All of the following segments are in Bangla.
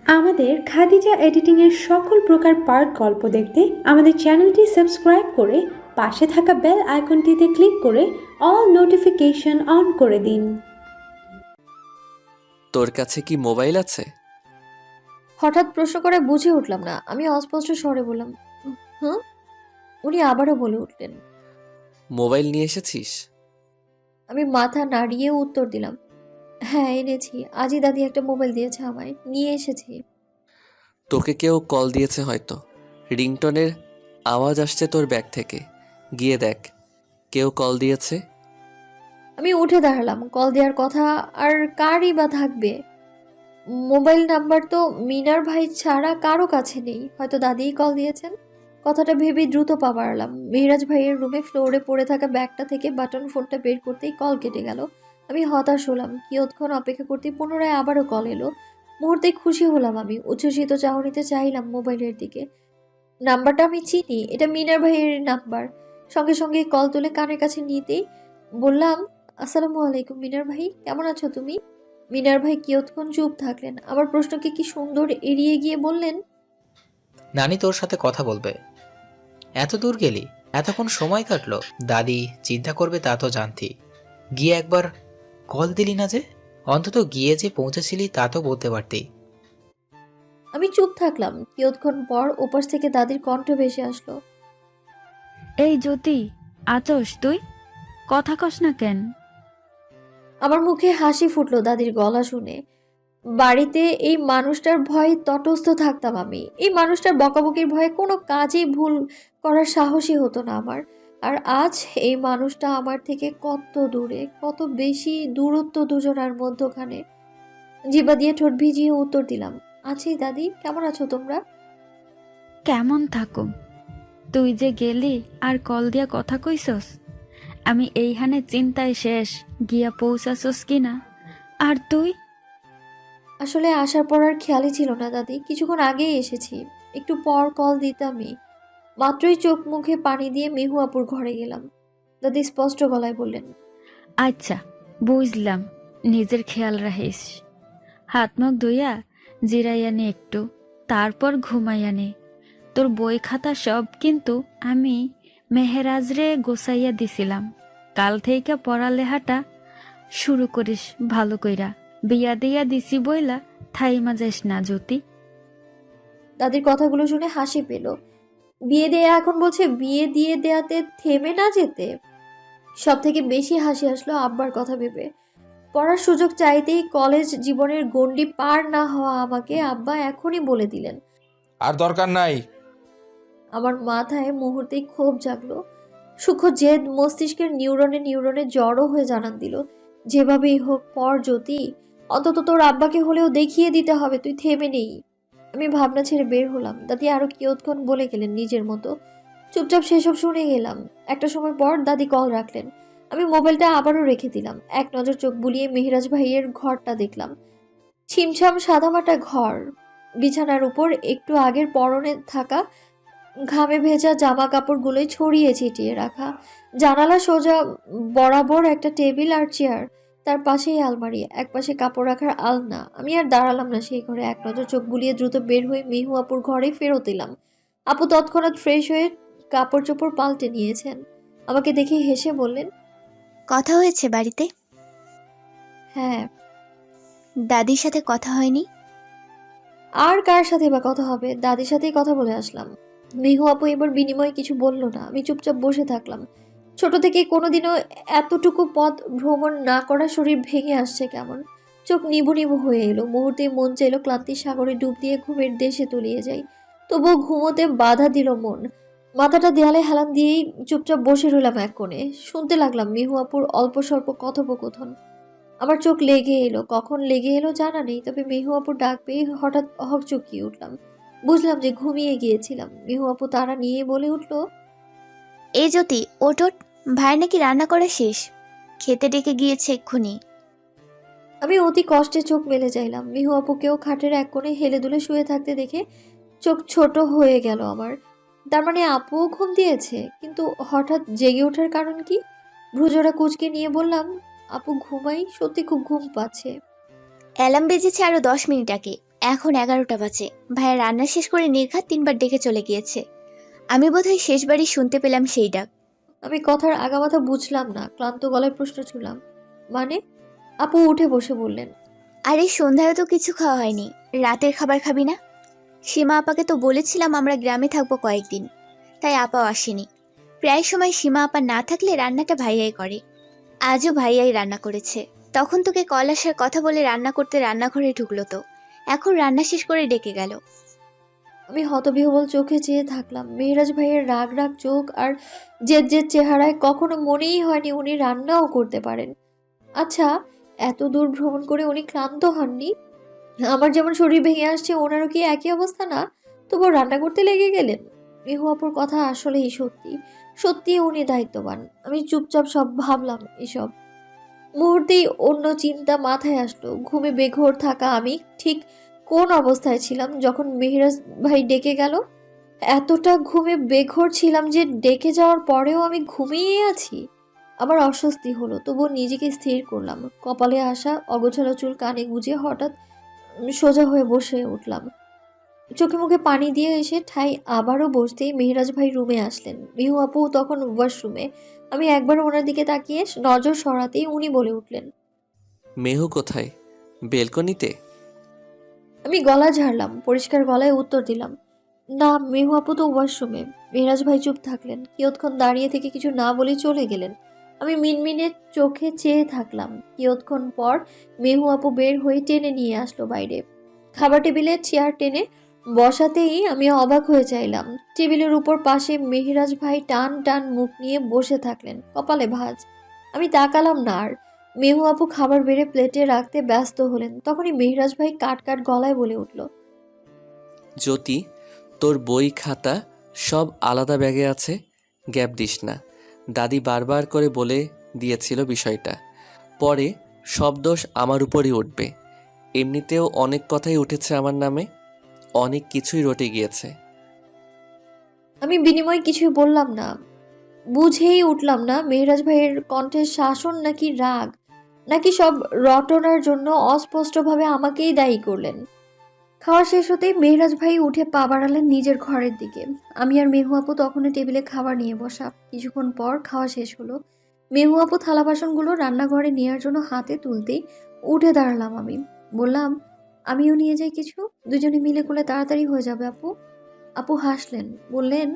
আমাদের খাদিজা এডিটিংয়ের সকল প্রকার পার্ট গল্প দেখতে আমাদের চ্যানেলটি সাবস্ক্রাইব করে পাশে থাকা বেল আইকনটিতে ক্লিক করে অল নোটিফিকেশন অন করে দিন। তোর কাছে কি মোবাইল আছে? হঠাৎ প্রশ্ন করে বুঝে উঠলাম না। আমি অস্পষ্ট স্বরে বললাম, হুম। উনি আবারও বলে উঠলেন। মোবাইল নিয়ে এসেছিস? আমি মাথা নাড়িয়ে উত্তর দিলাম, হ্যাঁ এনেছি। আজই দাদি একটা মোবাইল দিয়েছে আমায়, নিয়ে এসেছি। তোকে কেউ কল দিয়েছে হয়তো। রিংটনের আওয়াজ আসছে তোর ব্যাগ থেকে। গিয়ে দেখ কেউ কল দিয়েছে। আমি উঠে দাঁড়ালাম। কল দেওয়ার কথা আর কারই বা থাকবে? মোবাইল নাম্বার তো মিনার ভাই ছাড়া কারো কাছে নেই। হয়তো দাদিই কল দিয়েছেন। কথাটা ভেবে দ্রুত পা বাড়ালাম। মেহরাজ ভাইয়ের রুমে ফ্লোরে পড়ে থাকা ব্যাগটা থেকে বাটন ফোনটা বের করতেই কল কেটে গেল। আমি হতাশ হলাম। কিয়ৎক্ষণ অপেক্ষা করতেই পুনরায় আবারও কল এলো। মুহূর্তে খুশি হলাম। আমি উচ্ছ্বসিত চাহনিতে চাইলাম মোবাইলের দিকে। নাম্বারটা আমি চিনি, এটা মিনার ভাইয়ের নাম্বার। সঙ্গে সঙ্গে কল তুলে কানের কাছে নিতেই বললাম, আসসালামু আলাইকুম মিনার ভাই, কেমন আছো তুমি? মিনার ভাই কিয়ৎক্ষণ চুপ থাকলেন। আমার প্রশ্নকে কি সুন্দর এড়িয়ে গিয়ে বললেন, নানি তোর সাথে কথা বলবে। এত দূর গেলি, এতক্ষণ সময় কাটলো। দাদি চিন্তা করবে তা তো জানতি, গিয়ে একবার কল দিলি না যে? অন্তত গিয়ে যে পৌঁছেছিলি তা তো বলতে পারতি। আমি চুপ থাকলাম। কিয়ৎক্ষণ পর ওপাশ থেকে দাদির কণ্ঠ ভেসে আসলো, এই জ্যোতি, আচস তুই? কথা কস না কেন? আমার মুখে হাসি ফুটলো দাদির গলা শুনে। বাড়িতে এই মানুষটার ভয়ে তটস্থ থাকতাম আমি। এই মানুষটার বকাবকির ভয়ে কোনো কাজেই ভুল করার সাহসই হতো না আমার। আর আজ এই মানুষটা আমার থেকে কত দূরে, কত বেশি দূরত্ব দুজনার মধ্যখানে। জিবা দিয়ে ঠোঁট ভিজিয়ে উত্তর দিলাম, আছি দাদি, কেমন আছো তোমরা? কেমন থাকো? তুই যে গেলি আর কল দিয়া কথা কইছস, আমি এইখানে চিন্তায় শেষ গিয়া পৌঁছাছস কিনা। আর তুই? আসলে আসার পর আর খেয়ালই ছিল না দাদি, কিছুক্ষণ আগেই এসেছি। একটু পর কল দিতামই। মাত্রই চোখ মুখে পানি দিয়ে মিহু আপুর ঘরে গেলাম। দাদি স্পষ্ট গলায় বললেন, আচ্ছা, বুঝলাম, নিজের খেয়াল রাখিস। হাত মুখ ধুইয়া জিরাইয়া নে একটু, তারপর ঘুমাইয়া নে। তোর বই খাতা সব কিন্তু আমি মেহেরাজরে গোছাইয়া দিছিলাম। কাল থেকে পড়ালেখাটা শুরু করিস ভালো কইরা। বিয়া দিয়া দিছি বইলা থাইমা যাইস না জ্যোতি। দাদির কথাগুলো শুনে হাসি পেল। বিয়ে দেয়া এখন বলছে বিয়ে দিয়ে দেয়াতে থেমে না যেতে। সব থেকে বেশি হাসি আসলো আব্বার কথা ভেবে। পড়ার সুযোগ চাইতেই কলেজ জীবনের গণ্ডি পার না হওয়া আমাকে আব্বা এখনই বলে দিলেন। আর দরকার নাই। আমার মাথায় মুহূর্তেই ক্ষোভ জাগলো। সূক্ষ্ম জেদ মস্তিষ্কের নিউরনে নিউরনে জড়ো হয়ে জানান দিল, যেভাবেই হোক পর জ্যোতি, অন্তত তোর আব্বাকে হলেও দেখিয়ে দিতে হবে তুই থেমে নেই। আমি ভাবনা ছেড়ে বের হলাম। দাদি আরো কিয়ৎক্ষণ বলে গেলেন নিজের মতো। চুপচাপ সেসব শুনে গেলাম। একটা সময় পর দাদি কল রাখলেন। আমি মোবাইলটা আবারও রেখে দিলাম। এক নজর চোখ বুলিয়ে মেহেরাজ ভাইয়ের ঘরটা দেখলাম। ছিমছাম সাদামাটা ঘর। বিছানার উপর একটু আগের পরনে থাকা ঘামে ভেজা জামা কাপড়গুলোই ছড়িয়ে ছিটিয়ে রাখা। জানালা সোজা বরাবর একটা টেবিল আর চেয়ার, তার পাশেই আলমারি, একপাশে কাপড় রাখার আলনা। আমি আর দাঁড়ালাম না সেই ঘরে। এক নজর চোখ বুলিয়ে দ্রুত বের হয়ে মিহু আপুর ঘরে ফেরত এলাম। আপু তৎক্ষণাৎ ফ্রেশ হয়ে কাপড় চোপড় পাল্টে নিয়েছেন। আমাকে দেখে হেসে বললেন, কথা হয়েছে বাড়িতে? হ্যাঁ। দাদির সাথে কথা হয়নি? আর কার সাথে বা কথা হবে, দাদির সাথেই কথা বলে আসলাম। মিহু আপু এবার বিনিময়ে কিছু বলল না। আমি চুপচাপ বসে থাকলাম। ছোট থেকে কোনোদিনও এতটুকু পথ ভ্রমণ না করা শরীর ভেঙে আসছে কেমন। চোখ নিভু নিভু হয়ে এলো। মুহূর্তেই মন চাইলো ক্লান্তির সাগরে ডুব দিয়ে ঘুমের দেশে তলিয়ে যাই। তবুও ঘুমোতে বাধা দিল মন। মাথাটা দেয়ালে হেলান দিয়েই চুপচাপ বসে রইলাম এক কোণে। শুনতে লাগলাম মিহু আপুর অল্প স্বল্প কথোপকথন। আমার চোখ লেগে এলো। কখন লেগে এলো জানা নেই, তবে মিহু আপুর ডাক পেয়ে হঠাৎ হকচকিয়ে উঠলাম। বুঝলাম যে ঘুমিয়ে গিয়েছিলাম। মিহু আপু তারা নিয়ে বলে উঠল, এই জ্যোতি, ওঠ ওঠ, ভাইয়ের নাকি রান্না করা শেষ, খেতে ডেকে গিয়েছে এক্ষুনি। আমি অতি কষ্টে চোখ মেলে চাইলাম। মিহু আপুকেও খাটের এক কোণে হেলে দুলে শুয়ে থাকতে দেখে চোখ ছোট হয়ে গেল আমার। তার মানে আপুও ঘুম দিয়েছে, কিন্তু হঠাৎ জেগে ওঠার কারণ কি? ভ্রুজোড়া কুঁচকে নিয়ে বললাম, আপু ঘুমাই, সত্যি খুব ঘুম পাচ্ছে। অ্যালার্ম বেজেছে আরো 10 মিনিট আগে। এখন 11টা বাজে। ভাইয়া রান্না শেষ করে নির্ঘাত 3বার ডেকে চলে গিয়েছে। আমি বোধহয় শেষবারই শুনতে পেলাম সেই ডাক। আমি কথার আগামাথা বুঝলাম না, ক্লান্ত গলায় প্রশ্ন ছুড়লাম, মানে? আপু উঠে বসে বললেন, আরে সন্ধ্যায় তো কিছু খাওয়া হয়নি, রাতের খাবার খাবি না? সীমা আপাকে তো বলেছিলাম আমরা গ্রামে থাকবো কয়েকদিন, তাই আপাও আসেনি। প্রায় সময় সীমা আপা না থাকলে রান্নাটা ভাইয়াই করে। আজও ভাইয়াই রান্না করেছে। তখন তোকে কল আসার কথা বলে রান্না করতে রান্নাঘরে ঢুকলো তো, এখন রান্না শেষ করে ডেকে গেল। আমি হতবিহ্বল চোখে চেয়ে থাকলাম। মেহরাজ ভাইয়ের রাগ রাগ চোখ আর জেদ জেদ চেহারায় কখনো মনেই হয়নি উনি রান্নাও করতে পারেন। আচ্ছা, এত দূর ভ্রমণ করে উনি ক্লান্ত হননি? আমার যেমন শরীর ভেঙে আসছে, ওনারও কি একই অবস্থা না? তবুও রান্না করতে লেগে গেলেন। মেহু আপুর কথা আসলেই সত্যি, সত্যি উনি দায়িত্ববান। আমি চুপচাপ সব ভাবলাম এসব। মুহূর্তেই অন্য চিন্তা মাথায় আসলো। ঘুমে বেঘোর থাকা আমি ঠিক কোন অবস্থায় ছিলাম যখন মেহরাজ ভাই ডেকে গেল? এতটা ঘুমে বেঘোর ছিলাম যে ডেকে যাওয়ার পরেও আমি ঘুমিয়ে আছি। আমার অস্বস্তি হলো, তবুও নিজেকে স্থির করলাম। কপালে আসা অগোছালো চুল কানে গুজে হঠাৎ সোজা হয়ে বসে উঠলাম। চোখে মুখে পানি দিয়ে এসে ঠাই আবারও বসতেই মেহরাজ ভাই রুমে আসলেন। মিহু আপু তখন ওয়াশরুমে। আমি একবার ওনার দিকে তাকিয়ে নজর সরাতেই উনি বলে উঠলেন, মেহু কোথায়? বেলকনিতে? আমি গলা ঝাড়লাম, পরিষ্কার গলায় উত্তর দিলাম, না, মেহু আপু তো ওয়াশরুমে। মেহরাজ ভাই চুপ থাকলেন, কিয়ৎক্ষণ দাঁড়িয়ে থেকে কিছু না বলে চলে গেলেন। আমি মিনমিনে চোখে চেয়ে থাকলাম। কিয়ৎক্ষণ পর মেহু আপু বের হয়ে টেনে নিয়ে আসলো বাইরে। খাবার টেবিলে চেয়ার টেনে বসাতেই আমি অবাক হয়ে চাইলাম। টেবিলের উপর পাশে মেহরাজ ভাই টান টান মুখ নিয়ে বসে থাকলেন, কপালে ভাঁজ। আমি তাকালাম না আর। মেহু আপু খাবার বেড়ে প্লেটে রাখতে ব্যস্ত হলেন। তখনই মেহরাজ ভাই কাট কাট গলায় বলে উঠল, জ্যোতি, তোর বই খাতা সব আলাদা ব্যাগে আছে, গ্যাপ দিস না। দাদি বারবার করে বলে দিয়েছিল বিষয়টা। পরে সব দোষ আমার উপরই উঠবে। এমনিতেও অনেক কথাই উঠেছে আমার নামে, অনেক কিছুই রটে গিয়েছে। আমি বিনিময় কিছুই বললাম না। বুঝেই উঠলাম না মেহরাজ ভাইয়ের কণ্ঠে শাসন নাকি রাগ, নাকি সব রটনার জন্য অস্পষ্টভাবে আমাকেই দায়ী করলেন। খাওয়া শেষ হতেই মেহরাজ ভাই উঠে পা বাড়ালেন নিজের ঘরের দিকে। আমি আর মেহু আপু তখনও টেবিলে খাবার নিয়ে বসা। কিছুক্ষণ পর খাওয়া শেষ হলো। মেহু আপু থালা বাসনগুলো রান্নাঘরে নেওয়ার জন্য হাতে তুলতেই উঠে দাঁড়ালাম আমি। বললাম, আমিও নিয়ে যাই কিছু, দুজনে মিলে করলে তাড়াতাড়ি হয়ে যাবে আপু। আপু হাসলেন, বললেন,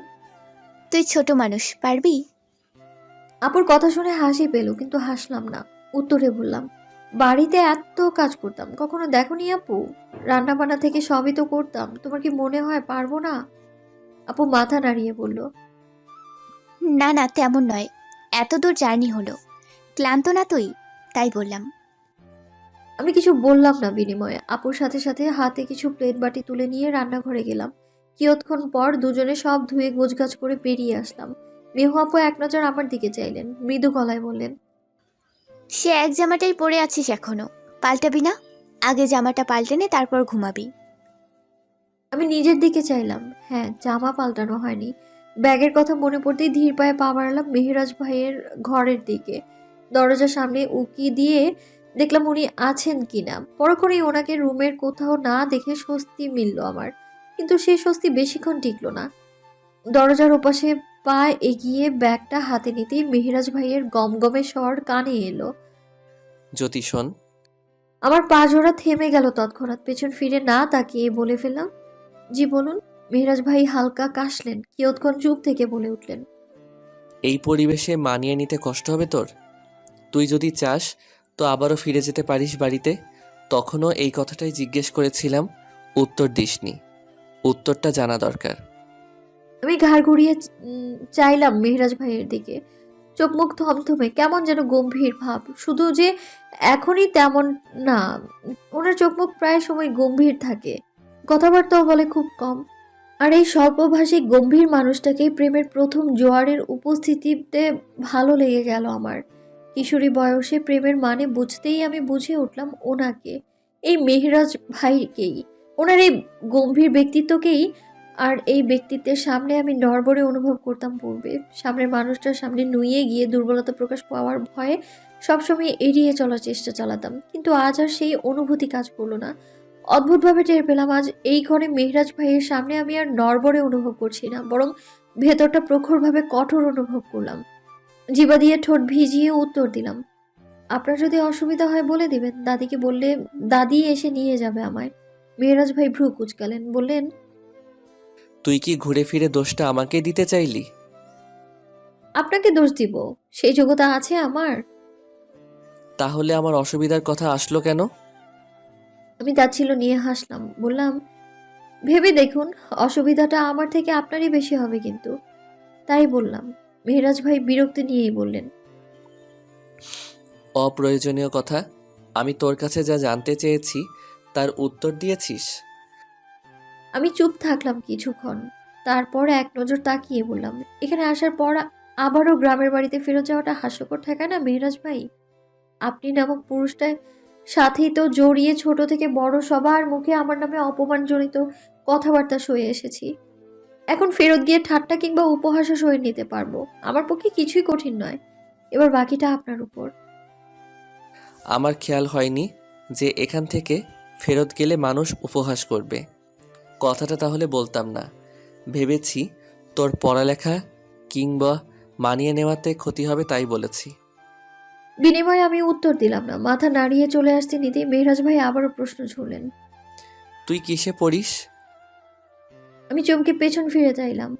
তুই ছোট মানুষ, পারবি? আপুর কথা শুনে হাসি পেল, কিন্তু হাসলাম না। উত্তরে বললাম, বাড়িতে এত কাজ করতাম, কখনো দেখোনি আপু? রান্না বান্না থেকে সবই তো করতাম, তোমার কি মনে হয় পারবো না? আপু মাথা নাড়িয়ে বলল, না না, তেমন নয়। এত দূর জার্নি হলো, ক্লান্ত না তুই? তাই বললাম। আমি কিছু বললাম না বিনিময়ে। আপুর সাথে সাথে হাতে কিছু প্লেট বাটি তুলে নিয়ে রান্নাঘরে গেলাম। কিয়ৎক্ষণ পর দুজনে সব ধুয়ে গোছগাছ করে বেরিয়ে আসলাম। মেহু আপু এক নজর আমার দিকে চাইলেন, মৃদু গলায় বললেন, সে এক জামাটাই পরে আছিস এখনো, পাল্টাবি না? আগে জামাটা পাল্টে নে, তারপর ঘুমাবি। আমি নিজের দিকে চাইলাম। হ্যাঁ, জামা পাল্টানো হয়নি। ব্যাগের কথা মনে পড়তেই ধীর পায়ে পা বাড়ালাম মেহরাজ ভাইয়ের ঘরের দিকে। দরজার সামনে উকি দিয়ে দেখলাম উনি আছেন কিনা। পরক্ষণেই ওনাকে রুমের কোথাও না দেখে স্বস্তি মিলল আমার। কিন্তু সেই স্বস্তি বেশিক্ষণ টিকলো না। দরজার ওপাশে পা এগিয়ে ব্যাগটা হাতে নিতেই মেহরাজ ভাইয়ের গমগমে স্বর কানে এলো। জ্যোতি শোন। আমার পা জোড়া থেমে গেল তৎক্ষণাৎ। পেছন ফিরে না তাকিয়ে বলে ফেললাম, জি বলুন। মেহরাজ ভাই হালকা কাশলেন, কিয়ৎক্ষণ চুপ থেকে বলে উঠলেন, এই পরিবেশে মানিয়ে নিতে কষ্ট হবে তোর? তুই যদি চাস তো আবারও ফিরে যেতে পারিস বাড়িতে। তখনও এই কথাটাই জিজ্ঞেস করেছিলাম, উত্তর দিসনি। উত্তরটা জানা দরকার। আমি ঘাড় ঘুরিয়ে চাইলাম মেহরাজ ভাইয়ের দিকে। চোখ মুখ থমথমে, কেমন যেন গম্ভীর ভাব। শুধু যে এখনই তেমন না, ওনার চোখ মুখ প্রায় সময় গম্ভীর থাকে, কথাবার্তাও বলে খুব কম। আর এই স্বল্পভাষী গম্ভীর মানুষটাকেই প্রেমের প্রথম জোয়ারের উপস্থিতিতে ভালো লেগে গেল আমার। কিশোরী বয়সে প্রেমের মানে বুঝতেই আমি বুঝে উঠলাম ওনাকে, এই মেহরাজ ভাইকেই, ওনার এই গম্ভীর ব্যক্তিত্বকেই। আর এই ব্যক্তিত্বের সামনে আমি নড়বড়ে অনুভব করতাম পূর্বে। সামনের মানুষটার সামনে নুয়ে গিয়ে দুর্বলতা প্রকাশ পাওয়ার ভয়ে সবসময় এড়িয়ে চলার চেষ্টা চালাতাম। কিন্তু আজ আর সেই অনুভূতি কাজ করলো না। অদ্ভুতভাবে টের পেলাম আজ এই ঘরে মেহরাজ ভাইয়ের সামনে আমি আর নড়বড়ে অনুভব করছি না, বরং ভেতরটা প্রখরভাবে কঠোর অনুভব করলাম। জিভা দিয়ে ঠোঁট ভিজিয়ে উত্তর দিলাম, আপনার যদি অসুবিধা হয় বলে দিবেন, দাদিকে বললে দাদি এসে নিয়ে যাবে আমায়। মেহরাজ ভাই ভ্রু কুঁচকালেন, বললেন, তুই কি ঘুরে ফিরে দোষটা আমাকে দিতে চাইলি? আপনাকে দোষ দিব সেই যোগ্যতা আছে আমার? তাহলে আমার অসুবিধার কথা আসলো কেন? আমি তাচ্ছিল্য নিয়ে হাসলাম, বললাম, ভেবে দেখুন, অসুবিধাটা আমার থেকে আপনারই বেশি হবে কিন্তু। তাই বললাম। মেহরাজ ভাই বিরক্তি নিয়েই বললেন, অপ্রয়োজনীয় কথা। আমি তোর কাছে যা জানতে চেয়েছি তার উত্তর দিয়েছিস। আমি চুপ থাকলাম কিছুক্ষণ, তারপর এক নজর তাকিয়ে বললাম, এখানে আসার পর আবারও গ্রামের বাড়িতে ফেরত যাওয়াটা হাস্যকর ঠেকায় না মেহরাজ ভাই? আপনি নামক পুরুষটার সাথেই তো জড়িয়ে ছোট থেকে বড় সবার মুখে আমার নামে অপমানজনিত কথাবার্তা সয়ে এসেছি। এখন ফেরত গিয়ে ঠাট্টা কিংবা উপহাসও সয়ে নিতে পারবো, আমার পক্ষে কিছুই কঠিন নয়। এবার বাকিটা আপনার উপর। আমার খেয়াল হয়নি যে এখান থেকে ফেরত গেলে মানুষ উপহাস করবে। কথাটা তাহলে বলতাম না। ভেবেছি তোর পড়ালেখা কিংবা মানিয়ে নেওয়াতে ক্ষতি হবে, তাই বলেছি। বিনিময়ে আমি উত্তর দিলাম না। মাথা নাড়িয়ে চলে আসতে নিতেই মেহরাজ ভাই আবারও প্রশ্ন ছুড়লেন। তুই কিসে পড়িস? আমি চমকে পেছন ফিরে চাইলাম।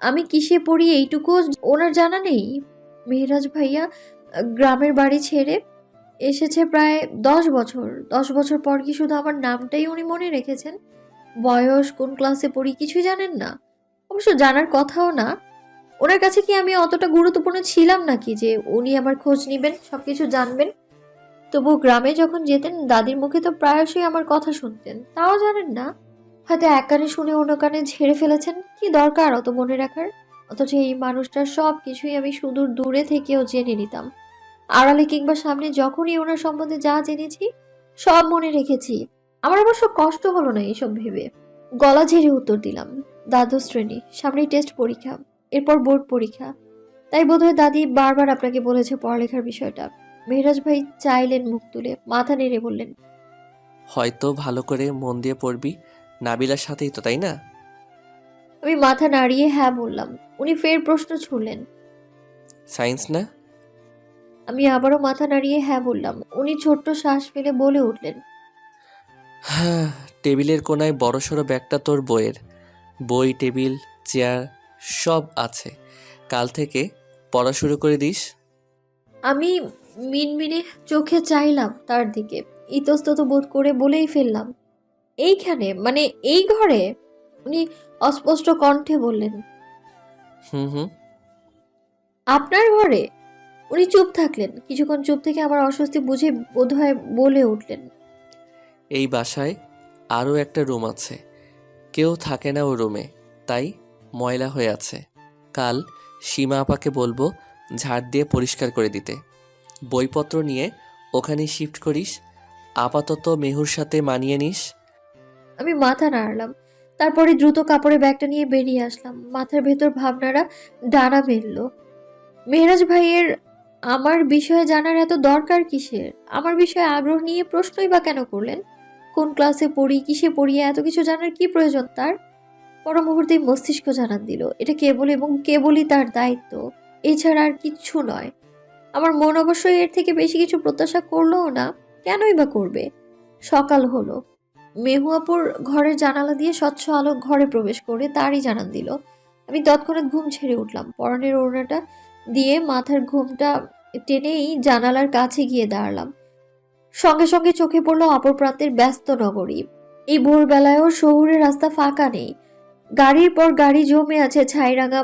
আমি কিসে পড়ি এইটুকু ওনার জানা নেই? মেহরাজ ভাইয়া গ্রামের বাড়ি ছেড়ে এসেছে প্রায় 10 বছর। 10 বছর পর কি শুধু আমার নামটাই উনি মনে রেখেছেন? বয়স, কোন ক্লাসে পড়ি কিছুই জানেন না? অবশ্য জানার কথাও না। ওনার কাছে কি আমি অতটা গুরুত্বপূর্ণ ছিলাম নাকি যে উনি আমার খোঁজ নিবেন, সবকিছু জানবেন? তবু গ্রামে যখন যেতেন দাদির মুখে তো প্রায়শই আমার কথা শুনতেন, তাও জানেন না? হয়তো এক কানে শুনে অন্য কানে ঝেড়ে ফেলেছেন। কি দরকার অত মনে রাখার? অথচ এই মানুষটার সব কিছুই আমি সুদূর দূরে থেকেও জেনে নিতাম। আড়ালে কিংবা সামনে যখনই ওনার সম্বন্ধে যা জেনেছি সব মনে রেখেছি। আমার অবশ্য কষ্ট হলো না এসব ভেবে। গলা ঝেড়ে উত্তর দিলাম, দ্বাদশ শ্রেণী, সামনেই টেস্ট পরীক্ষা, এরপর বোর্ড পরীক্ষা। তাই বোধহয় দাদি বারবার আপনাকে বলেছে পড়ালেখার বিষয়টা। মেহরাজ ভাই চাইলেন মুখ তুলে, মাথা নেড়ে বললেন, হয়তো ভালো করে মন দিয়ে পড়বি। নাবিলার সাথেই তো, তাই না? আমি মাথা নাড়িয়ে হ্যাঁ বললাম। উনি ফের প্রশ্ন ছুড়লেন। সায়েন্স না? আমি আবারও মাথা নাড়িয়ে হ্যাঁ বললাম। উনি ছোট্ট শ্বাস ফেলে বলে উঠলেন, হ্যাঁ, টেবিলের কোনায় বড়সড় ব্যাগটা তোর বইয়ের। বই, টেবিল, চেয়ার সব আছে। কাল থেকে পড়া শুরু করে দিস। আমি মিনমিনে চোখে চাইলাম তার দিকে, ইতস্তত বোধ করে বলেই ফেললাম, এইখানে মানে এই ঘরে? উনি অস্পষ্ট কণ্ঠে বললেন, হুম হুম। আপনার ঘরে? উনি চুপ থাকলেন। কিছুক্ষণ চুপ থেকে আমার অস্বস্তি বুঝে বোধহয় বলে উঠলেন, এই বাসায় আরও একটা রুম আছে, কেউ থাকে না ও রুমে, তাই ময়লা হয়ে আছে। কাল সীমা আপাকে বলবো ঝাড় দিয়ে পরিষ্কার করে দিতে। বইপত্র নিয়ে ওখানে শিফট করিস। আপাতত মেহুর সাথে মানিয়ে নিস। আমি মাথা নাড়লাম। তারপরে দ্রুত কাপড়ে ব্যাগটা নিয়ে বেরিয়ে আসলাম। মাথার ভেতর ভাবনারা ডানা মেলল। মেহরাজ ভাইয়ের আমার বিষয়ে জানার এত দরকার কিসের? আমার বিষয়ে আগ্রহ নিয়ে প্রশ্নই বা কেন করলেন? কোন ক্লাসে পড়ি, কিসে পড়ি, এত কিছু জানার কি প্রয়োজন তার? পর মুহূর্তেই মস্তিষ্ক জানান দিল, এটা কেবল এবং কেবলই তার দায়িত্ব, এছাড়া আর কিচ্ছু নয়। আমার মন অবশ্যই এর থেকে বেশি কিছু প্রত্যাশা করলোও না। কেনই বা করবে? সকাল হলো। মেহুয়াপুর ঘরের জানালা দিয়ে স্বচ্ছ আলো ঘরে প্রবেশ করে তারই জানান দিল। আমি তৎক্ষণাৎ ঘুম ছেড়ে উঠলাম। পরনের ওড়নাটা দিয়ে মাথার ঘুমটা টেনেই জানালার কাছে গিয়ে দাঁড়ালাম। সঙ্গে সঙ্গে চোখে পড়লো অপর প্রান্তের ব্যস্ত নগরী। এই ভোরবেলায়ও শহুরে রাস্তা ফাঁকা নেই। গাড়ির পর গাড়ি জমে আছে ছাইরাঙা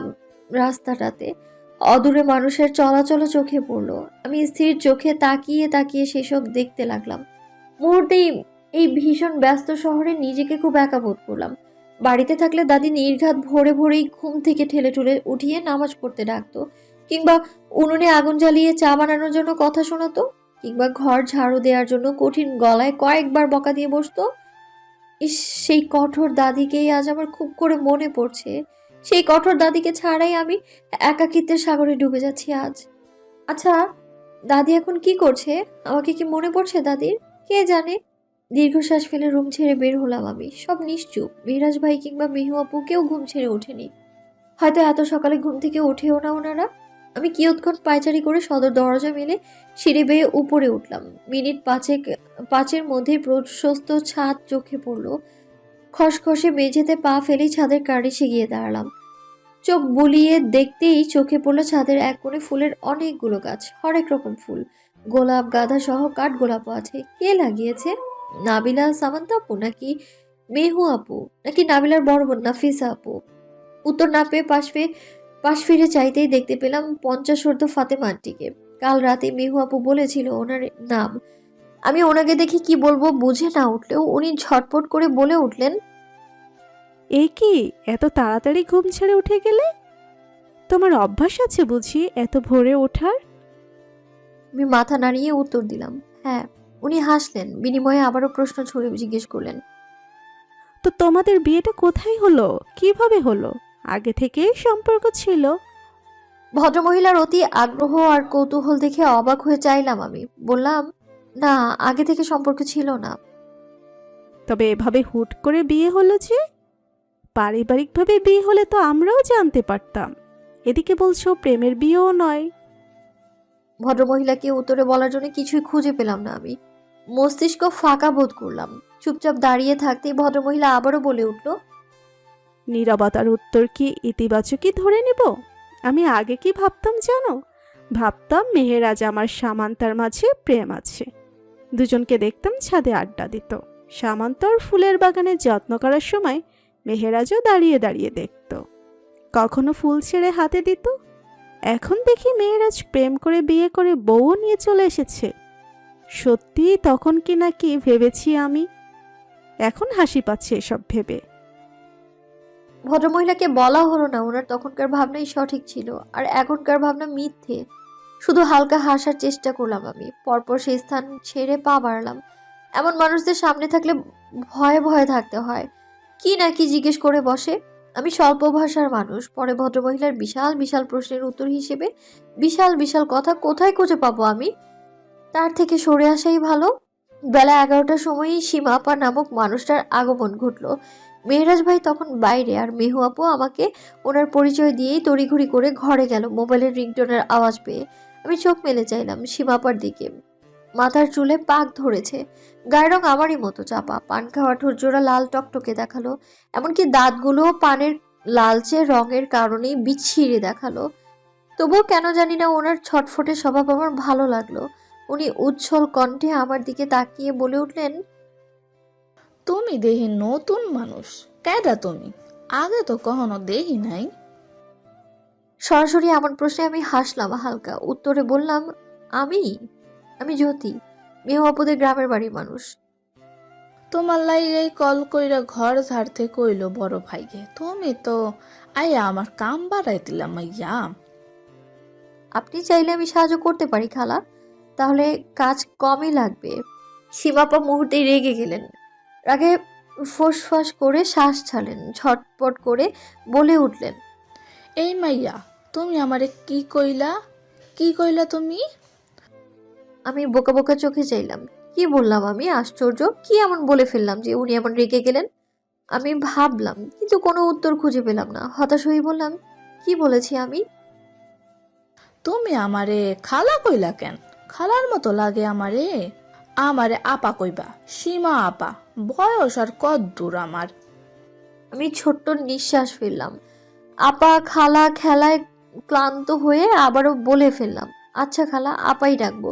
রাস্তাটাতে। অদূরে মানুষের চলাচলও চোখে পড়লো। আমি স্থির চোখে তাকিয়ে তাকিয়ে সেসব দেখতে লাগলাম। মুহূর্তেই এই ভীষণ ব্যস্ত শহরে নিজেকে খুব একা বোধ করলাম। বাড়িতে থাকলে দাদি নির্ঘাত ভোরে ভোরেই ঘুম থেকে ঠেলে ঠুলে উঠিয়ে নামাজ পড়তে ডাকতো, কিংবা উনুনে আগুন জ্বালিয়ে চা বানানোর জন্য কথা শোনাতো, কিংবা ঘর ঝাড়ু দেওয়ার জন্য কঠিন গলায় কয়েকবার বকা দিয়ে বসতো। ইস, সেই কঠোর দাদিকেই আজ আমার খুব করে মনে পড়ছে। সেই কঠোর দাদিকে ছাড়াই আমি একাকিত্বের সাগরে ডুবে যাচ্ছি আজ। আচ্ছা, দাদি এখন কি করছে? আমাকে কি মনে পড়ছে দাদির? কে জানে। দীর্ঘশ্বাস ফেলে রুম ছেড়ে বের হলাম আমি। সব নিশ্চুপ, মেহরাজ ভাই কিংবা মেহু আপু কেউ ঘুম ছেড়ে ওঠেনি। হয়তো এত সকালে ঘুম থেকে ওঠেও না ওনারা। আমি কিয়ৎক্ষণ পায়চারি করে সদর দরজা মেলে সিঁড়ি বেয়ে উপরে উঠলাম। মিনিট পাঁচের মধ্যেই প্রশস্ত ছাদ চোখে পড়ল। খসখসে মেঝেতে পা ফেলেই ছাদের কার্নিশে গিয়ে দাঁড়ালাম। চোখ বুলিয়ে দেখতেই চোখে পড়লো ছাদের এক কোণে ফুলের অনেকগুলো গাছ, হরেক রকম ফুল, গোলাপ, গাঁদা সহ কাঠগোলাপও আছে। কে লাগিয়েছে? নাবিলা সামান্তা আপু নাকি মেহু আপু নাকি নাবিলার বড় বোন নাফিসা আপু? উত্তর না পেয়ে পাশ ফিরে চাইতেই দেখতে পেলাম 50 ফাতেমা আন্টিকে। কাল রাতে মেহু আপু বলেছিল ওনার নাম। আমি ওনাকে দেখে কি বলবো বুঝে না উঠলেও উনি ঝটপট করে বলে উঠলেন, এই কি এত তাড়াতাড়ি ঘুম ছেড়ে উঠে গেলে? তোমার অভ্যাস আছে বুঝি এত ভোরে ওঠার? আমি মাথা নাড়িয়ে উত্তর দিলাম, হ্যাঁ। উনি হাসলেন, বিনিময়ে আবারও প্রশ্ন ছুড়ে জিজ্ঞেস করলেন, তো তোমাদের বিয়েটা কোথায় হলো, কিভাবে হলো? আগে থেকেই সম্পর্ক ছিল? ভদ্রমহিলার অতি আগ্রহ আর কৌতূহল দেখে অবাক হয়ে চাইলাম আমি। বললাম, না, আগে থেকে সম্পর্ক ছিল না। তবে এভাবে হুট করে বিয়ে হলো যে? পারিবারিকভাবে বিয়ে হলে তো আমরাও জানতে পারতাম। এদিকে বলছো প্রেমের বিয়েও নয়। ভদ্রমহিলাকে উত্তরে বলার জন্য কিছুই খুঁজে পেলাম না আমি। মস্তিষ্ক ফাঁকা বোধ করলাম। চুপচাপ দাঁড়িয়ে থাকতেই ভদ্রমহিলা আবারও বলে উঠল, নীরবতার উত্তর কি ইতিবাচকই ধরে নেব? আমি আগে কি ভাবতাম জানো? ভাবতাম মেহেরাজ আমার সামান্তার মাঝে প্রেম আছে। দুজনকে দেখতাম ছাদে আড্ডা দিত। সামান্তর ফুলের বাগানে যত্ন করার সময় মেহেরাজও দাঁড়িয়ে দাঁড়িয়ে দেখত, কখনো ফুল ছেড়ে হাতে দিত। এখন দেখি মেহেরাজ প্রেম করে বিয়ে করে বউ নিয়ে চলে এসেছে। সত্যি তখন কি না কি ভেবেছি আমি। এখন হাসি পাচ্ছে এসব ভেবে। ভদ্রমহিলাকে বলা হলো না ওনার তখনকার ভাবনাই সঠিক ছিল আর এখনকার ভাবনা মিথ্যে। শুধু হালকা হাসার চেষ্টা করলাম আমি। পরপর সেই স্থান ছেড়ে পা বাড়ালাম। এমন মানুষদের সামনে থাকলে ভয়ে ভয়ে থাকতে হয়, কি না কি জিজ্ঞেস করে বসে। আমি স্বল্প ভাষার মানুষ। পরে ভদ্রমহিলার বিশাল বিশাল প্রশ্নের উত্তর হিসেবে বিশাল বিশাল কথা কোথায় খুঁজে পাবো আমি? তার থেকে সরে আসাই ভালো। বেলা 11টার সময়ই সীমা আপা নামক মানুষটার আগমন ঘটলো। মেহরাজ ভাই তখন বাইরে আর মেহু আপু আমাকে ওনার পরিচয় দিয়েই তড়িঘড়ি করে ঘরে গেল মোবাইলের রিংটোনের আওয়াজ পেয়ে। আমি চোখ মেলে চাইলাম সীমা আপার দিকে। মাথার চুলে পাক ধরেছে, গায়ের রং আমারই মতো চাপা, পান খাওয়া ঠোঁট জোড়া লাল টকটকে দেখালো, এমনকি দাঁতগুলোও পানের লালচে রঙের কারণেই বিচ্ছিরি দেখালো। তবুও কেন জানি না ওনার ছটফটে স্বভাব আমার ভালো লাগলো। উনি উচ্ছল কণ্ঠে আমার দিকে তাকিয়ে বলে উঠলেন, তুমি দেহি নতুন মানুষ, কেডা তুমি? আগে তো কখনো দেহি নাই। সরাসরি এমন প্রশ্নে আমি হাসলাম হালকা। উত্তরে বললাম, আমি আমি জ্যোতি, মেহু আপুদের গ্রামের বাড়ির মানুষ। তোমার লাইগাই কল কইরা ঘর ঝাড়তে কইলো বড় ভাইকে। তুমি তো আয়া আমার কাম বাড়াই দিলাম আইয়া। আপনি চাইলে আমি সাহায্য করতে পারি খালা, তাহলে কাজ কমই লাগবে। সীমাপা মুহূর্তেই রেগে গেলেন। রাগে ফোঁস করে শ্বাস ছাড়লেন, ঝটপট করে বলে উঠলেন, এই মাইয়া, তুমি আমারে কি কইলা? কি কইলা তুমি? আমি বোকা বোকা চোখে চাইলাম। কি বললাম আমি? আশ্চর্য, কি এমন বলে ফেললাম যে উনি এমন রেগে গেলেন? আমি ভাবলাম, কিন্তু কোনো উত্তর খুঁজে পেলাম না। হতাশ হয়ে বললাম, কি বলেছি আমি? তুমি আমারে খালা কইলা কেন? খালার মতো লাগে আমারে। আমারে আপা কইবা, সীমা আপা। বয়স আর কত দূর আমার। আমি ছোট্ট নিঃশ্বাস ফেললাম। আপা খালা খেলায় ক্লান্ত হয়ে আবারও বলে ফেললাম, আচ্ছা খালা, আপাই ডাকবো।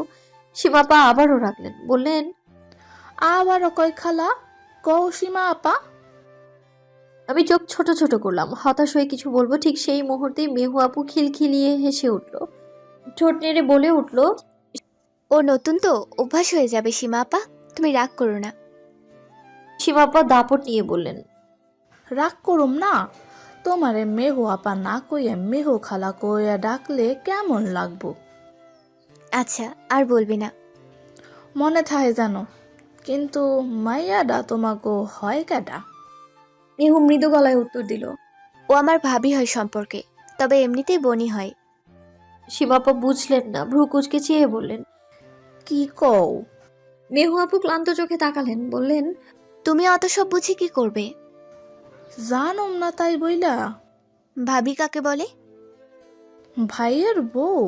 সীমাপা আবারও রাখলেন, বললেন, আবারও কয় খালা, কও সীমা আপা। আমি চোখ ছোট ছোট করলাম, হতাশ হয়ে কিছু বলবো ঠিক সেই মুহূর্তেই মেহু আপু খিলখিলিয়ে হেসে উঠল, ঠোঁট নেড়ে বলে উঠল, ও নতুন তো, অভ্যাস হয়ে যাবে সীমা আপা, তুমি রাগ করো না। সীমাপা দাপট নিয়ে বললেন, রাগ করুম না। তোমারে মেহু আপা না কইয়া মেহু খালা কইয়া ডাকলে কেমন লাগবো? আচ্ছা, আর বলবি না। মনে থাকে জানো, কিন্তু মাইয়াডা তোমাকে হয় কেডা? মেহু মৃদু গলায় উত্তর দিল। ও আমার ভাবি হয় সম্পর্কে, তবে এমনিতেই বনি হয়। সীমাপা বুঝলেন না, ভ্রু কুচকে চেয়ে বললেন, কি কও? মেহু আপু ক্লান্ত চোখে তাকালেন, বললেন, তুমি অত সব বুঝে কি করবে? জানুম না তাই বইলা? ভাবি কাকে বলে? ভাইয়ের বউ।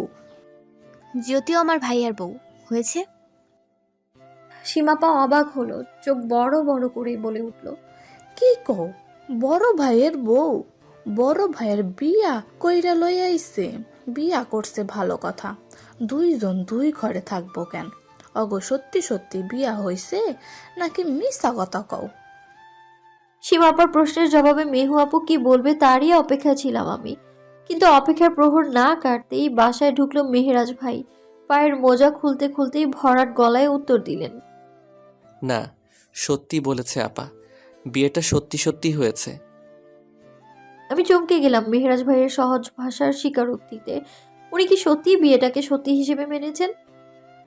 যদিও আমার ভাইয়ার বউ হয়েছে। সীমাপা অবাক হলো, চোখ বড় বড় করে বলে উঠল, কি কও? বড় ভাইয়ের বউ? বড় ভাইয়ের বিয়া কইরা লই আইছে। বিয়া করছে ভালো কথা, দুইজন দুই ঘরে থাকবো কেন? অগো সত্যি সত্যি বিয়া হইছে নাকি মিছা কথা কও? সীমাপার প্রশ্নের জবাবে মেহু আপু কি বলবে তারই অপেক্ষা ছিলাম আমি। কিন্তু অপেক্ষার প্রহর না কাটতেই বাসায় ঢুকলো মেহেরাজ ভাই। পায়ের মোজা খুলতে খুলতেই ভরাট গলায় উত্তর দিলেন, না, সত্যি বলেছে আপা, বিয়েটা সত্যি সত্যি হয়েছে। আমি চমকে গেলাম মেহেরাজ ভাইয়ের সহজ ভাষার স্বীকারোক্তিতে। উনি কি সত্যি বিয়েটাকে সত্যি হিসেবে মেনেছেন?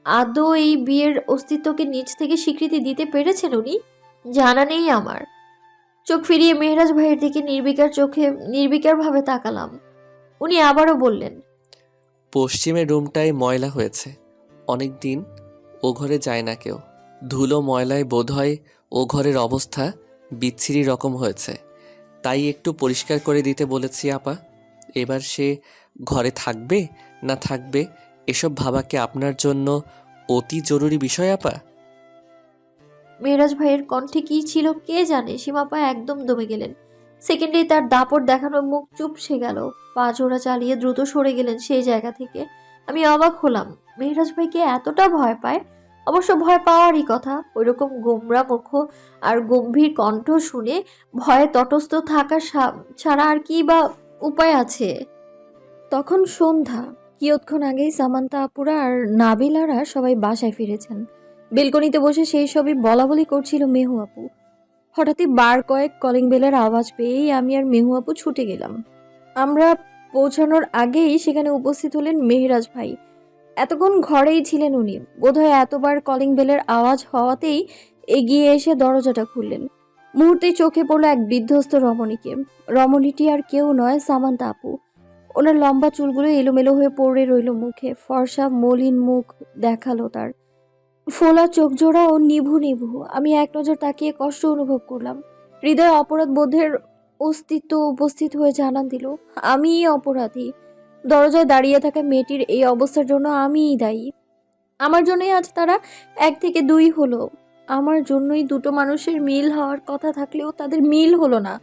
আদৌ এই বিয়ের অস্তিত্বকে নিজ থেকে স্বীকৃতি দিতে পেরেছেন উনি? জানা নেই আমার। চোখ ফিরিয়ে মেহেরাজ ভাইয়ের দিকে নির্বিকার ভাবে তাকালাম। উনি আবারও বললেন, পশ্চিমের রুমটায় ময়লা হয়েছে, অনেক দিন ও ঘরে যায় না কেউ। ধুলো ময়লায় বোধহয় ও ঘরের অবস্থা বিচ্ছিরি রকম হয়েছে, তাই একটু পরিষ্কার করে দিতে বলেছি আপা। এবার সে ঘরে থাকবে না থাকবে এসব ভাবা কি আপনার জন্য অতি জরুরি বিষয় আপা? মেহেরাজ ভাইয়ের কণ্ঠে কি ছিল কে জানে। সীমাপা একদম দমে গেলেন। সেকেন্ডেই তার দাপট দেখানো মুখ চুপসে গেল। পা জোড়া চালিয়ে দ্রুত সরে গেলেন সেই জায়গা থেকে। আমি অবাক হলাম, মেহেরাজ ভাইকে এতটা ভয় পায়? অবশ্য ভয় পাওয়ারই কথা। ওইরকম গোমরা মুখ আর গম্ভীর কণ্ঠ শুনে ভয়ে তটস্থ থাকা ছাড়া আর কি বা উপায় আছে? তখন সন্ধ্যা। কিয়ৎক্ষণ আগেই সামান্তা আপুরা আর নাবিলারা সবাই বাসায় ফিরেছেন। বেলকনিতে বসে সেই সবই বলাবলি করছিল মেহু আপু। হঠাৎই বার কয়েক কলিং বেলের আওয়াজ পেয়েই আমি আর মেহু আপু ছুটে গেলাম। আমরা পৌঁছানোর আগেই সেখানে উপস্থিত হলেন মেহেরাজ ভাই। এতক্ষণ ঘরেই ছিলেন উনি। বোধহয় এতবার কলিং বেলের আওয়াজ হওয়াতেই এগিয়ে এসে দরজাটা খুললেন। মুহূর্তেই চোখে পড়লো এক বিধ্বস্ত রমণীকে। রমণীটি আর কেউ নয়, সামান্তা আপু। ওনার লম্বা চুলগুলো এলোমেলো হয়ে পড়ে রইল মুখে। ফর্সা মলিন মুখ দেখালো তার। ফোলা চোখ জোড়া ও নিভু নিভু। আমি এক নজর তাকিয়ে কষ্ট অনুভব করলাম। হৃদয়ে অপরাধ বোধের অস্তিত্ব উপস্থিত হয়ে জানান দিল, আমিই অপরাধী। দরজায় দাঁড়িয়ে থাকা মেয়েটির এই অবস্থার জন্য আমিই দায়ী। আমার জন্যই আজ তারা 1 থেকে 2 হলো। আমার জন্যই দুটো মানুষের মিল হওয়ার কথা থাকলেও তাদের মিল হলো না।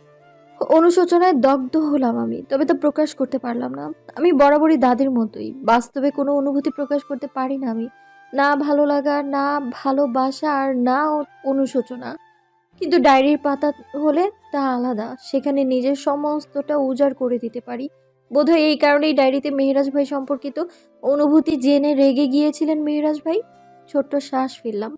অনুশোচনায় দগ্ধ হলাম আমি, তবে তা প্রকাশ করতে পারলাম না। আমি বরাবরই দাদির মতোই, বাস্তবে কোনো অনুভূতি প্রকাশ করতে পারি না আমি। না ভালো লাগা, না ভালোবাসা, আর না অনুশোচনা। কিন্তু ডায়েরির পাতা হলে তা আলাদা, সেখানে নিজের সমস্তটা উজাড় করে দিতে পারি। বোধহয় এই কারণেই ডায়েরিতে মেহেরাজ ভাই সম্পর্কিত অনুভূতি জেনে রেগে গিয়েছিলেন মেহেরাজ ভাই। ছোট্ট শ্বাস ফেললাম।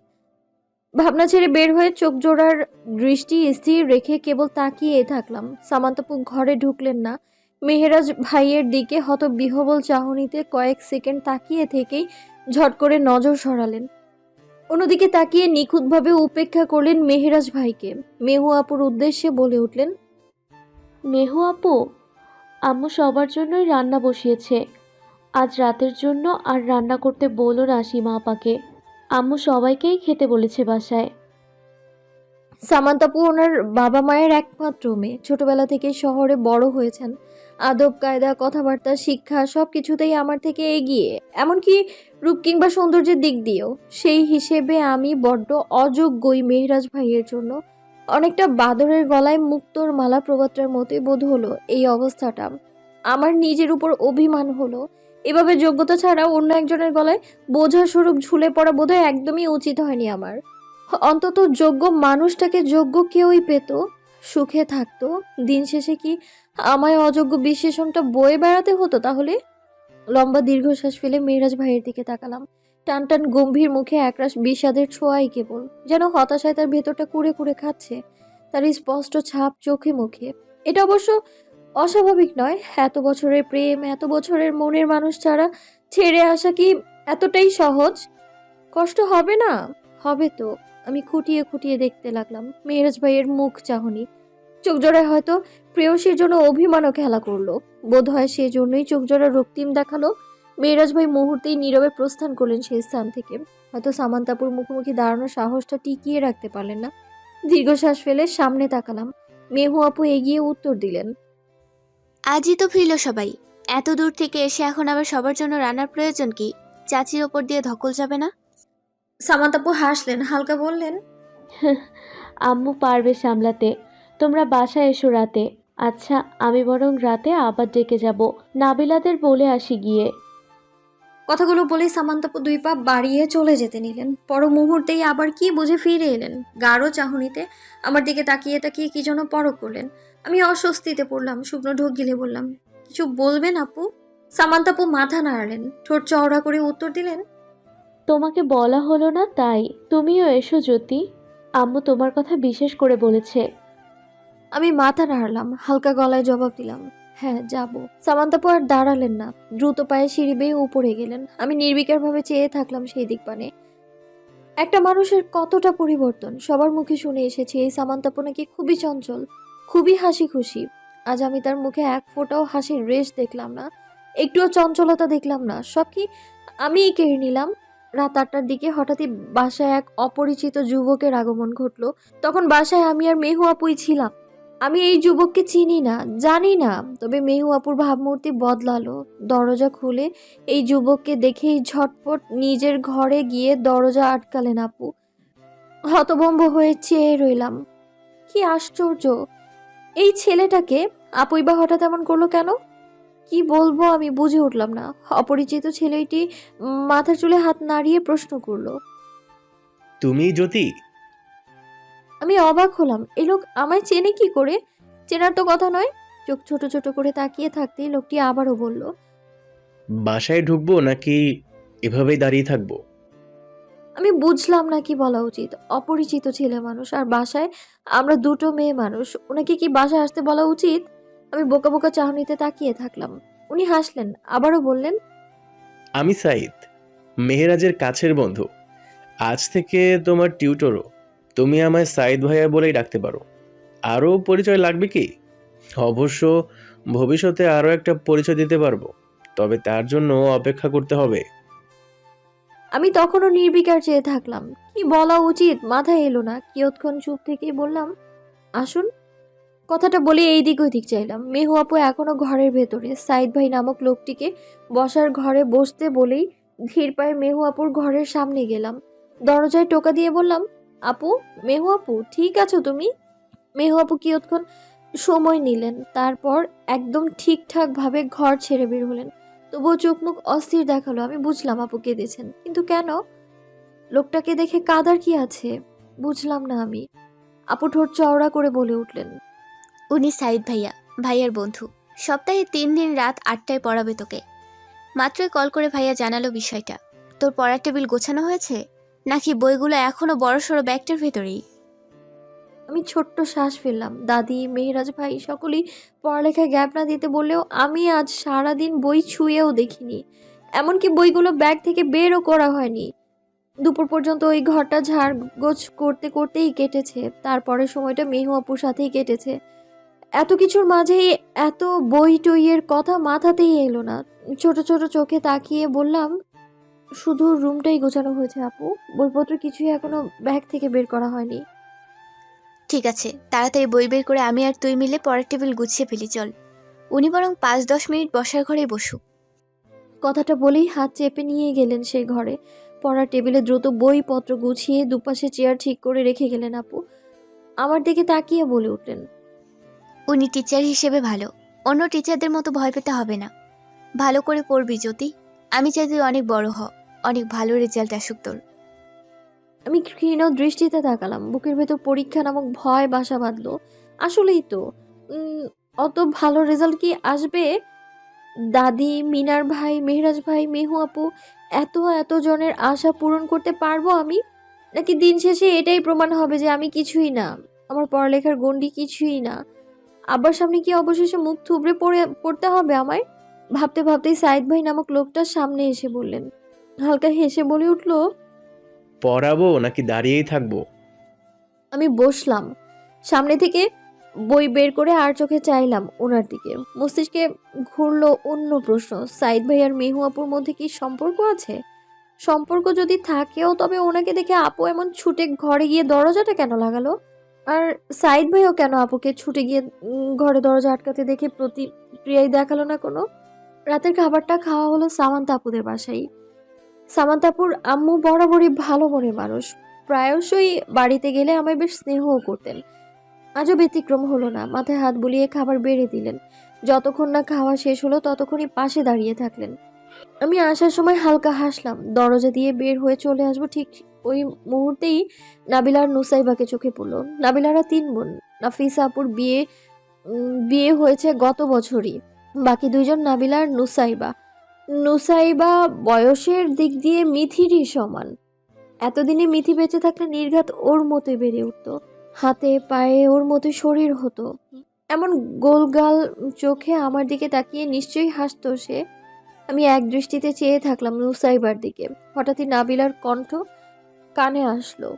ভাবনা ছেড়ে বের হয়ে চোখ জোড়ার দৃষ্টি স্থির রেখে কেবল তাকিয়ে থাকলাম। সামান্তাপু ঘরে ঢুকলেন না। মেহেরাজ ভাইয়ের দিকে হতবিহ্বল চাহনিতে কয়েক সেকেন্ড তাকিয়ে থেকেই ঝট করে নজর সরালেন। অন্যদিকে তাকিয়ে নিখুঁতভাবে উপেক্ষা করলেন মেহেরাজ ভাইকে। মেহু আপুর উদ্দেশ্যে বলে উঠলেন, মেহু আপু, আম্মু সবার জন্যই রান্না বসিয়েছে। আজ রাতের জন্য আর রান্না করতে বলো না সীমা আপাকে। আম্মু সবাইকেই খেতে বলেছে বাসায়। সামান্তাপু ওনার বাবা মায়ের একমাত্র মেয়ে। ছোটবেলা থেকে শহরে বড় হয়েছেন। আদব কায়দা, কথাবার্তা, শিক্ষা সবকিছুতেই আমার থেকে এগিয়ে, এমনকি রূপ কিংবা সৌন্দর্যের দিক দিয়েও। সেই হিসেবে আমি বড্ড অযোগ্যই মেহেরাজ ভাইয়ের জন্য। অনেকটা বাদরের গলায় মুক্তোর মালা প্রবাদটার মতোই বোধ হলো এই অবস্থাটা। আমার নিজের উপর অভিমান হলো। এভাবে যোগ্যতা ছাড়া অন্য একজনের গলায় বোঝা স্বরূপ ঝুলে পড়া বোধহয় একদমই উচিত হয়নি আমার। অন্তত যোগ্য মানুষটাকে যোগ্য কেউই পেত, সুখে থাকতো। দিন শেষে কি আমায় অযোগ্য বিশেষণটা বয়ে বেড়াতে হতো তাহলে? লম্বা দীর্ঘশ্বাস ফেলে মেহেরাজ ভাইয়ের দিকে তাকালাম। টান টান গম্ভীর মুখে একরাশ বিষাদের ছোঁয়াই কেবল, যেন হতাশায় তার ভেতরটা কুড়ে কুড়ে খাচ্ছে। তার স্পষ্ট ছাপ চোখে মুখে। এটা অবশ্য অস্বাভাবিক নয়। এত বছরের প্রেম, এত বছরের মনের মানুষ ছাড়া ছেড়ে আসা কি এতটাই সহজ? কষ্ট হবে না? হবে তো। আমি খুঁটিয়ে খুঁটিয়ে দেখতে লাগলাম মেহেরাজ ভাইয়ের মুখ চাহনি। চোখ জোড়ায় হয়তো প্রেয়সীর জন্য অভিমানও খেলা করলো। বোধ হয় সেজন্যই চোখ জোড়া রক্তিম দেখালো। মেহরাজ ভাই মুহূর্তেই নীরবে প্রস্থান করলেন সেই স্থান থেকে। হয়তো সামান্তাপুর মুখোমুখি দাঁড়ানোর সাহসটা টিকিয়ে রাখতে পারলেন না। দীর্ঘশ্বাস ফেলে সামনে তাকালাম। মেহু আপু এগিয়ে উত্তর দিলেন, আজই তো ফিরল সবাই। এত দূর থেকে এসে এখন আবার সবার জন্য রান্নার প্রয়োজন কি? চাচির ওপর দিয়ে ধকল যাবে না? সামান্তাপু হাসলেন, হালকা বললেন, আম্মু পারবে সামলাতে। তোমরা বাসায় এসো রাতে। আচ্ছা, আমি বরং রাতে আবার ডেকে যাব। নাবিলাদের বলে আসি গিয়ে। কথাগুলো বলেই সামান্তাপু 2 পা বাড়িয়ে চলে যেতে নিলেন। পর মুহূর্তেই আবার কি বুঝে ফিরে এলেন। গাঢ় চাহনিতে আমার দিকে তাকিয়ে তাকিয়ে কি যেন পরখ করলেন। আমি অস্বস্তিতে পড়লাম। শুকনো ঢোক গিলে বললাম, কিছু বলবেন আপু? সামান্তাপু মাথা নাড়ালেন, ঠোঁট চওড়া করে উত্তর দিলেন, তোমাকে বলা হলো না তাই। তুমিও এসো জ্যোতি। আম্মু তোমার কথা বিশেষ করে বলেছে। আমি মাথা নাড়লাম, হালকা গলায় জবাব দিলাম, হ্যাঁ যাব। সামান্তাপু আর দাঁড়ালেন না, দ্রুত পায়ে সিঁড়ি বেয়ে উপরে গেলেন। আমি নির্বিকারভাবে চেয়ে থাকলাম সেই দিক পানে। একটা মানুষের কতটা পরিবর্তন সবার মুখে শুনে এসেছি। এই সামান্তাপু নাকি খুবই চঞ্চল, খুবই হাসি খুশি। আজ আমি তার মুখে এক ফোঁটাও হাসির রেশ দেখলাম না, একটুও চঞ্চলতা দেখলাম না। সব কি আমিই কেড়ে নিলাম? রাত 8টার দিকে হঠাৎই বাসায় এক অপরিচিত যুবকের আগমন ঘটলো। তখন বাসায় আমি আর মেহু আপুই ছিলাম। আমি এই যুবককে চিনি না, জানি না, তবে মেহু আপুর ভাবমূর্তি বদলালো। দরজা খুলে এই যুবককে দেখেই ঝটপট নিজের ঘরে গিয়ে দরজা আটকালেন আপু। হতভম্ব হয়ে চেয়ে রইলাম। কি আশ্চর্য! এই ছেলেটাকে আপুই বা হঠাৎ এমন করলো কেন? কি বলবো আমি বুঝে উঠলাম না। অপরিচিত ছেলেটি মাথার চুলে হাত নাড়িয়ে প্রশ্ন করলো। তুমি জ্যোতি? আমি অবাক হলাম, এই লোক আমায় চেনে কি করে? চেনার তো কথা নয়। চোখ ছোট ছোট করে তাকিয়ে থাকতেই লোকটি আবারও বলল, বাসায় ঢুকবো নাকি এভাবেই দাঁড়িয়ে থাকবো? আমি বুঝলাম না কি বলা উচিত। অপরিচিত ছেলে মানুষ, আর বাসায় আমরা দুটো মেয়ে মানুষ। ওনাকে কি বাসায় আসতে বলা উচিত? আমি বোকা বোকা চাহনিতে তাকিয়ে থাকলাম। উনি হাসলেন, আবারও বললেন, আমি সাইদ, মেহেরাজের কাছের বন্ধু। আজ থেকে তোমার টিউটরও। তুমি আমায় সাইদ ভাইয়া বলেই ডাকতে পারো। আরও পরিচয় লাগবে কি? অবশ্য ভবিষ্যতে আরও একটা পরিচয় দিতে পারবো, তবে তার জন্য অপেক্ষা করতে হবে। আমি তখনও নির্বিকার চেয়ে থাকলাম। কি বলা উচিত মাথায় এলো না। কিয়ৎক্ষণ চুপ থেকেই বললাম, আসুন। কথাটা বলে এই দিক ওই দিক চাইলাম। মেহু আপু এখনো ঘরের ভেতরে। সাইদ ভাই নামক লোকটিকে বসার ঘরে বসতে বলেই ধীর পায়ে মেহু আপুর ঘরের সামনে গেলাম। দরজায় টোকা দিয়ে বললাম, আপু, মেহু আপু, ঠিক আছো তুমি? মেহু আপু কিয়ৎক্ষণ সময় নিলেন, তারপর একদম ঠিকঠাক ভাবে ঘর ছেড়ে বের হলেন। তবুও চোখ মুখ অস্থির দেখালো। আমি বুঝলাম আপু কেঁদেছেন, কিন্তু কেন? লোকটাকে দেখে কাদার কি আছে? বুঝলাম না আমি। আপু ঠোঁট চওড়া করে বলে উঠলেন, উনি সাইদ ভাইয়া, ভাইয়ার বন্ধু। সপ্তাহে 3 দিন রাত 8টায় পড়াবে তোকে। মাত্রই কল করে ভাইয়া জানালো বিষয়টা। তোর পড়ার টেবিল গোছানো হয়েছে নাকি বইগুলো এখনো বড়সড় ব্যাগটার ভেতরেই? আমি ছোট্ট শ্বাস ফেললাম। দাদি, মেহরাজ ভাই সকলেই পড়ালেখায় গ্যাপ না দিতে বললেও আমি আজ সারাদিন বই ছুঁয়েও দেখিনি। এমনকি বইগুলো ব্যাগ থেকে বেরও করা হয়নি। দুপুর পর্যন্ত ওই ঘরটা ঝাড়গোছ করতে করতেই কেটেছে। তারপরে সময়টা মেহু আপুর সাথেই কেটেছে। এত কিছুর মাঝেই এত বই টইয়ের কথা মাথাতেই এলো না। ছোট ছোট চোখে তাকিয়ে বললাম, শুধু রুমটাই গোছানো হয়েছে আপু, বইপত্র কিছুই এখনো ব্যাগ থেকে বের করা হয়নি। ঠিক আছে, তাড়াতাড়ি বই বের করে আমি আর তুই মিলে পড়ার টেবিল গুছিয়ে ফেলি চল। উনি বরং 5-10 মিনিট বসার ঘরেই বসুক। কথাটা বলেই হাত চেপে নিয়ে গেলেন সেই ঘরে। পড়ার টেবিলে দ্রুত বইপত্র গুছিয়ে দুপাশে চেয়ার ঠিক করে রেখে গেলেন আপু। আমার দিকে তাকিয়ে বলে উঠলেন, উনি টিচার হিসেবে ভালো, অন্য টিচারদের মতো ভয় পেতে হবে না। ভালো করে পড়বি জ্যোতি। আমি চাই তুই অনেক বড় হ, অনেক ভালো রেজাল্ট আসুক তোর। আমি ক্ষীণ দৃষ্টিতে তাকালাম। বুকের ভেতর পরীক্ষা নামক ভয় বাসা বাঁধলো। আসলেই তো অত ভালো রেজাল্ট কি আসবে? দাদি, মিনার ভাই, মেহরাজ ভাই, মেহু আপু, এত এত জনের আশা পূরণ করতে পারবো আমি? নাকি দিন শেষে এটাই প্রমাণ হবে যে আমি কিছুই না, আমার পড়ালেখার গণ্ডি কিছুই না? আব্বার সামনে কি অবশেষে মুখ থুবড়ে পড়তে হবে আমায়? ভাবতে ভাবতেই সাইদ ভাই নামক লোকটা সামনে এসে বললেন, হালকা হেসে বলে উঠলো, পড়াবো নাকি দাঁড়িয়েই থাকবো? আমি বসলাম। সামনে থেকে বই বের করে আর চোখে চাইলাম ওনার দিকে। মস্তিষ্কে ঘুরলো অন্য প্রশ্ন, সাইদ ভাই আর মেহু আপুর মধ্যে কি সম্পর্ক আছে? সম্পর্ক যদি থাকেও তবে ওনাকে দেখে আপু এমন ছুটে ঘরে গিয়ে দরজাটা কেন লাগালো? আর সাইদ ভাইও কেন আপুকে ছুটে গিয়ে ঘরে দরজা আটকাতে দেখে প্রতিক্রিয়াই দেখালো না কোনো? রাতের খাবারটা খাওয়া হলো সামান্তা আপুদের বাসায়। সামান্তা আপুর আম্মু বরাবরই ভালো মনের মানুষ, প্রায়শই বাড়িতে গেলে আমায় বেশ স্নেহও করতেন। আজও ব্যতিক্রম হলো না, মাথায় হাত বুলিয়ে খাবার বেড়ে দিলেন। যতক্ষণ না খাওয়া শেষ হলো ততক্ষণই পাশে দাঁড়িয়ে থাকলেন। আমি আসার সময় হালকা হাসলাম, দরজা দিয়ে বের হয়ে চলে আসবো ঠিক ওই মুহূর্তেই নাবিলা আর নুসাইবাকে চোখে পড়লো। নাবিলারা 3 বোন। নাফিসা আপুর বিয়ে হয়েছে গত বছরই। বাকি 2 জন নাবিলা আর নুসাইবা। নুসাইবা বয়সের দিক দিয়ে মিথিরই সমান। এতদিনে মিথি বেঁচে থাকলে নির্ঘাত ওর মতোই বেড়ে উঠতো, হাতে পায়ে ওর মতো শরীর হতো। এমন গোলগাল চোখে আমার দিকে তাকিয়ে নিশ্চয়ই হাসতো সে। আমি এক দৃষ্টিতে চেয়ে থাকলাম নুসাইবার দিকে। হঠাৎই নাবিলার কণ্ঠ কানে আসলো।